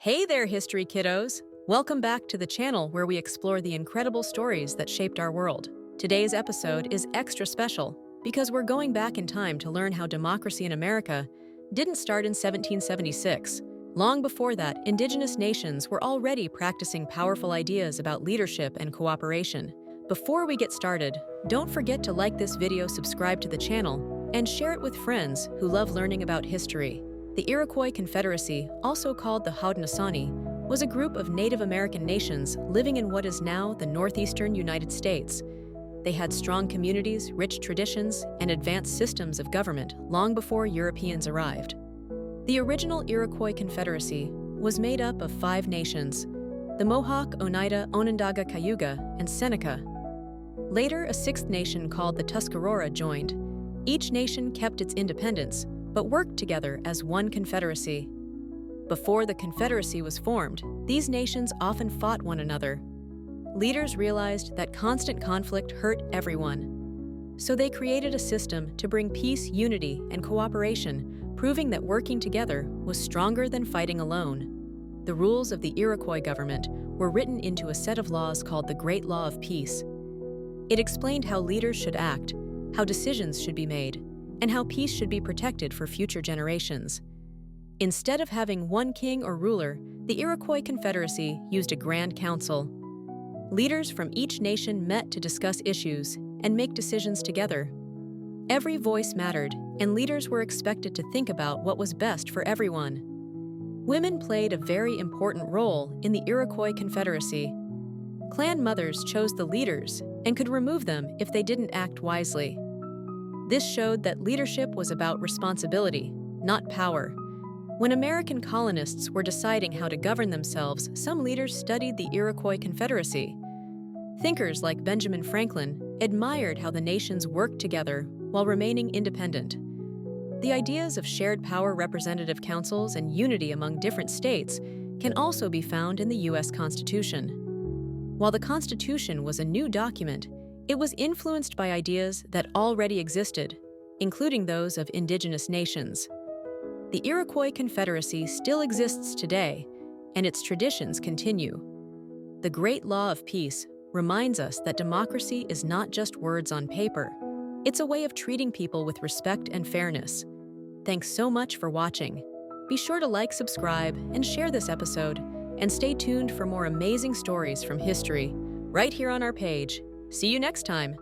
Hey there, history kiddos! Welcome back to the channel where we explore the incredible stories that shaped our world. Today's episode is extra special because we're going back in time to learn how democracy in America didn't start in 1776. Long before that, Indigenous nations were already practicing powerful ideas about leadership and cooperation. Before we get started, don't forget to like this video, subscribe to the channel, and share it with friends who love learning about history. The Iroquois Confederacy, also called the Haudenosaunee, was a group of Native American nations living in what is now the northeastern United States. They had strong communities, rich traditions, and advanced systems of government long before Europeans arrived. The original Iroquois Confederacy was made up of 5 nations: the Mohawk, Oneida, Onondaga, Cayuga, and Seneca. Later, a 6th nation called the Tuscarora joined. Each nation kept its independence, but worked together as one confederacy. Before the Confederacy was formed, these nations often fought one another. Leaders realized that constant conflict hurt everyone. So they created a system to bring peace, unity, and cooperation, proving that working together was stronger than fighting alone. The rules of the Iroquois government were written into a set of laws called the Great Law of Peace. It explained how leaders should act, how decisions should be made, and how peace should be protected for future generations. Instead of having one king or ruler, the Iroquois Confederacy used a Grand Council. Leaders from each nation met to discuss issues and make decisions together. Every voice mattered, and leaders were expected to think about what was best for everyone. Women played a very important role in the Iroquois Confederacy. Clan mothers chose the leaders and could remove them if they didn't act wisely. This showed that leadership was about responsibility, not power. When American colonists were deciding how to govern themselves, some leaders studied the Iroquois Confederacy. Thinkers like Benjamin Franklin admired how the nations worked together while remaining independent. The ideas of shared power, representative councils, and unity among different states can also be found in the U.S. Constitution. While the Constitution was a new document, it was influenced by ideas that already existed, including those of Indigenous nations. The Iroquois Confederacy still exists today, and its traditions continue. The Great Law of Peace reminds us that democracy is not just words on paper. It's a way of treating people with respect and fairness. Thanks so much for watching. Be sure to like, subscribe, and share this episode, and stay tuned for more amazing stories from history right here on our page. See you next time!